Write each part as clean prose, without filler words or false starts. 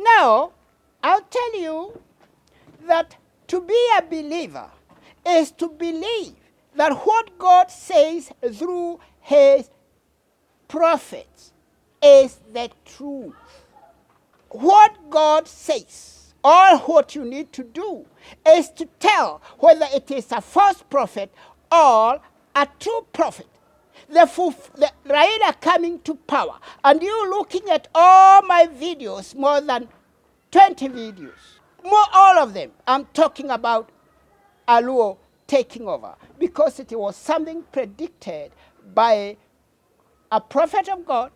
Now, I'll tell you that to be a believer is to believe that what God says through his prophets is the truth. What God says, all what you need to do is to tell whether it is a false prophet or a true prophet. The Raila coming to power, and you looking at all my videos, more than 20 videos, all of them, I'm talking about Aluo taking over, because it was something predicted by a prophet of God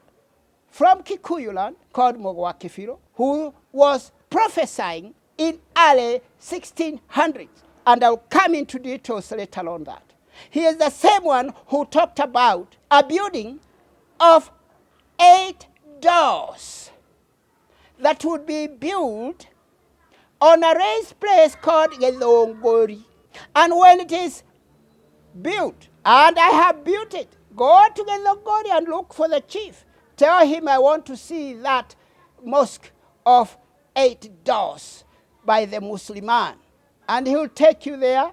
from Kikuyu land called Mogwakifiro, who was prophesying in early 1600s. And I'll come into details later on that. He is the same one who talked about a building of 8 doors that would be built on a raised place called Gedongori. And when it is built, and I have built it, go to Gedongori and look for the chief. Tell him I want to see that mosque of 8 doors by the Muslim man. And he'll take you there.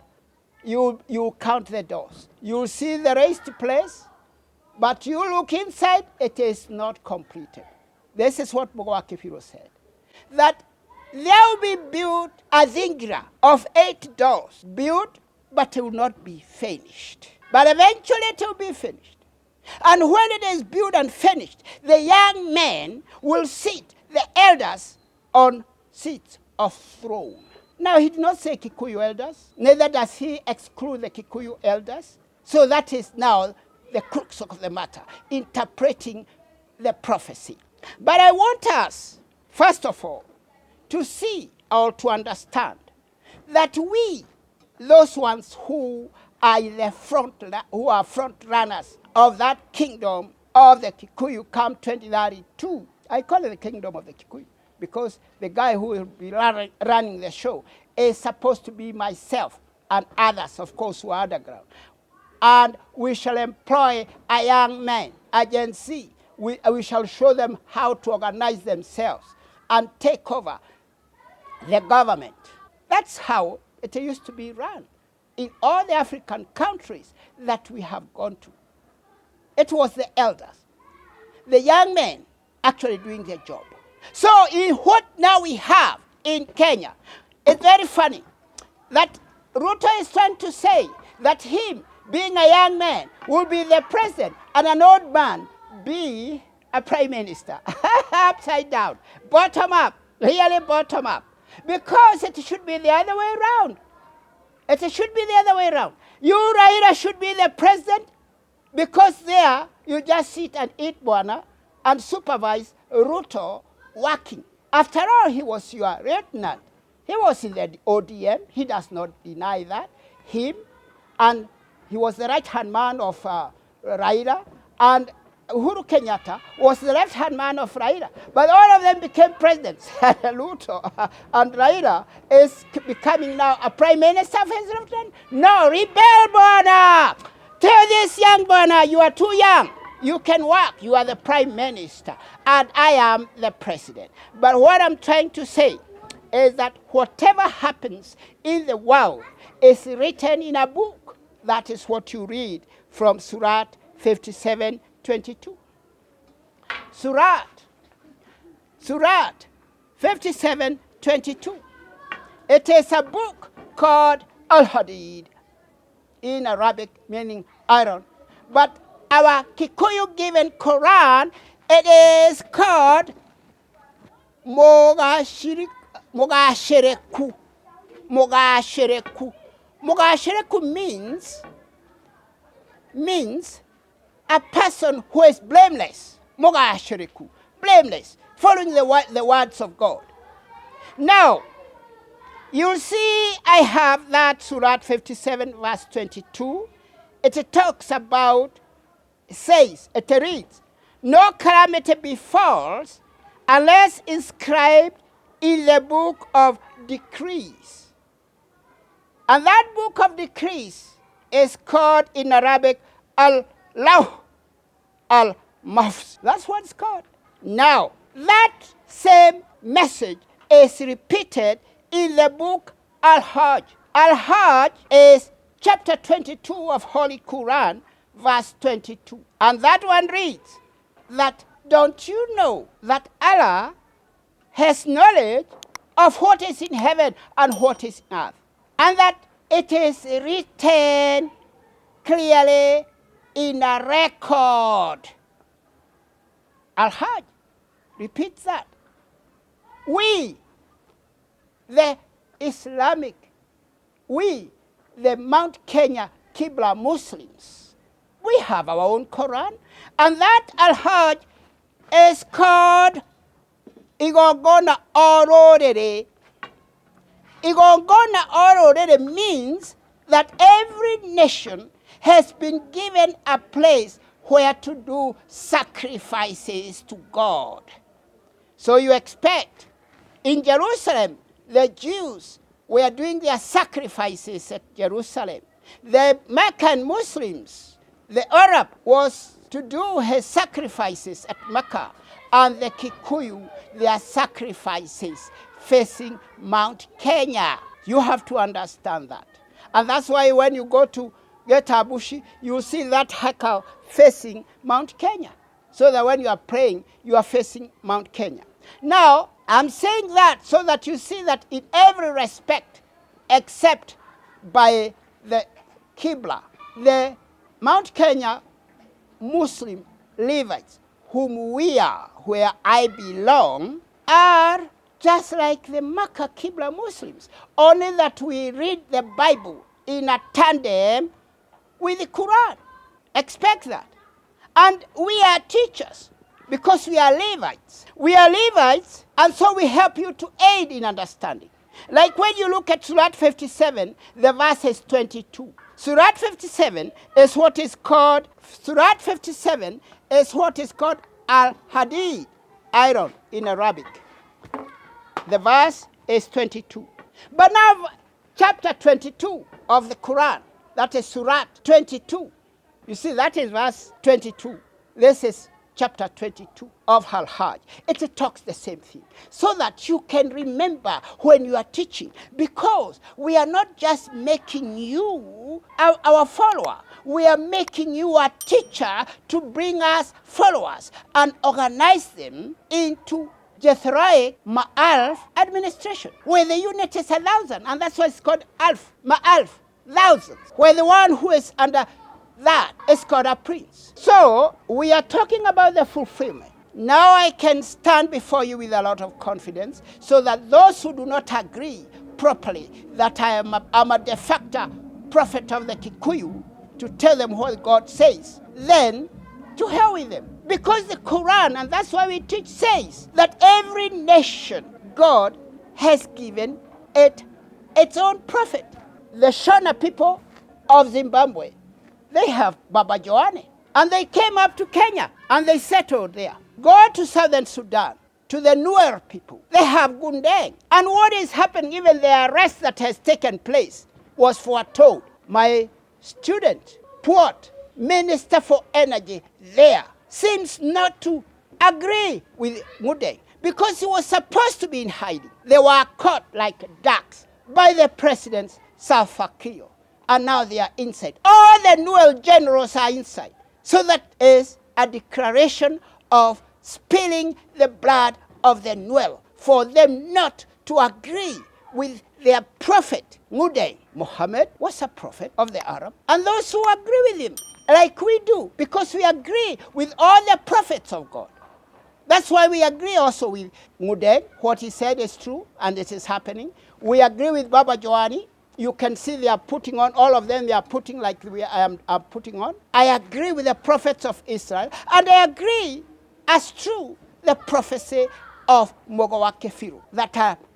You count the doors. You'll see the raised place, but you look inside, it is not completed. This is what Mogwakifiro said. That there will be built a zingira of 8 doors, built, but it will not be finished. But eventually it will be finished. And when it is built and finished, the young men will sit, the elders, on seats of throne. Now, he did not say Kikuyu elders, neither does he exclude the Kikuyu elders. So that is now the crux of the matter, interpreting the prophecy. But I want us, first of all, to see or to understand that we, those ones who are in the front runners of that kingdom of the Kikuyu come 2032, I call it the kingdom of the Kikuyu, because the guy who will be running the show is supposed to be myself and others, of course, who are underground. And we shall employ a young man, agency. We shall show them how to organize themselves and take over the government. That's how it used to be run in all the African countries that we have gone to. It was the elders, the young men actually doing their job. So in what now we have in Kenya, it's very funny that Ruto is trying to say that him being a young man will be the president and an old man be a prime minister. Upside down, bottom up, really bottom up. Because it should be the other way around. It should be the other way around. You, Raila, should be the president, because there you just sit and eat buana and supervise Ruto working. After all, he was your lieutenant. He was in the ODM. He does not deny that. Him, and he was the right-hand man of Raila, and Uhuru Kenyatta was the left-hand man of Raila. But all of them became presidents. Ruto and Raila is becoming now a prime minister of his lieutenant. No, rebel, Bona! Tell this young Bona, you are too young. You can work. You are the prime minister. And I am the president. But what I'm trying to say is that whatever happens in the world is written in a book. That is what you read from Surat 57:22. Surat 57:22. It is a book called Al-Hadid, in Arabic meaning iron. But our Kikuyu given Quran, it is called Mogashereku. Mogashereku. Mogashereku means a person who is blameless. Mogashereku, blameless, following the words of God. Now, you'll see I have that Surah 57 verse 22. It talks about, says, it reads, no calamity befalls unless inscribed in the book of decrees. And that book of decrees is called in Arabic Al-Lawh Al-Mahfuz. That's what it's called. Now, that same message is repeated in the book Al-Hajj. Al-Hajj is chapter 22 of Holy Quran, verse 22. And that one reads that, don't you know that Allah has knowledge of what is in heaven and what is in earth? And that it is written clearly in a record. Al-Hajj repeats that. We, the Mount Kenya Qibla Muslims, we have our own Quran. And that Al-Hajj is called Igongona Ororere. Igongona Ororere means that every nation has been given a place where to do sacrifices to God. So you expect in Jerusalem, the Jews were doing their sacrifices at Jerusalem. The Meccan Muslims, the Arab was to do his sacrifices at Mecca, and the Kikuyu, their sacrifices facing Mount Kenya. You have to understand that. And that's why when you go to Getabushi, you see that heka facing Mount Kenya. So that when you are praying, you are facing Mount Kenya. Now, I'm saying that so that you see that in every respect, except by the Qibla, the Mount Kenya Muslim Levites, whom we are, where I belong, are just like the Makkah Qibla Muslims, only that we read the Bible in a tandem with the Quran. Expect that. And we are teachers because we are Levites. We are Levites, and so we help you to aid in understanding. Like when you look at Surah 57, the verse is 22. Surah 57 is what is called, Al-Hadid, iron in Arabic. The verse is 22. But now, chapter 22 of the Quran, that is Surah 22. You see, that is verse 22. This is chapter 22 of Al-Hajj. It talks the same thing, so that you can remember when you are teaching, because we are not just making you our follower, we are making you a teacher to bring us followers and organize them into Jethroic Ma'alf administration, where the unit is 1,000, and that's why it's called Alf, Ma'alf, thousands, where the one who is under that is called a prince. So we are talking about the fulfillment. Now I can stand before you with a lot of confidence, so that those who do not agree properly that I'm a de facto prophet of the Kikuyu, to tell them what God says, then to hell with them. Because the Quran, and that's why we teach, says that every nation, God has given it its own prophet. The Shona people of Zimbabwe, they have Baba Joane. And they came up to Kenya and they settled there. Go to southern Sudan, to the Nuer people. They have Gundeng. And what is happening, even the arrest that has taken place, was foretold. My student, Port, Minister for Energy there, seems not to agree with Mudeng, because he was supposed to be in hiding. They were caught like ducks by the president's Salva Kiir, and now they are inside. All the Nuer generals are inside. So that is a declaration of spilling the blood of the Nuer, for them not to agree with their prophet, Mudeng. Muhammad was a prophet of the Arab, and those who agree with him, like we do, because we agree with all the prophets of God. That's why we agree also with Mudeng. What he said is true, and it is happening. We agree with Baba Joani. You can see they are putting on, all of them, they are putting like I am putting on. I agree with the prophets of Israel, and I agree as true the prophecy of Mogowa Kefiru, that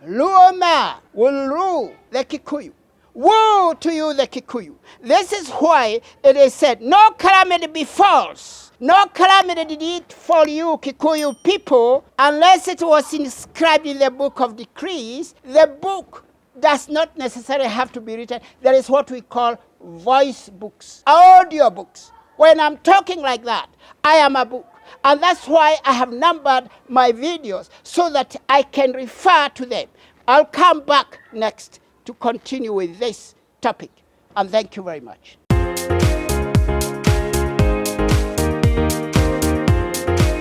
Luoma will rule the Kikuyu. Woe to you, the Kikuyu. This is why it is said, no calamity befalls, no calamity did it fall you, Kikuyu people, unless it was inscribed in the book of decrees. The book does not necessarily have to be written. There is what we call voice books, audio books. When I'm talking like that, I am a book. And that's why I have numbered my videos so that I can refer to them. I'll come back next to continue with this topic. And thank you very much.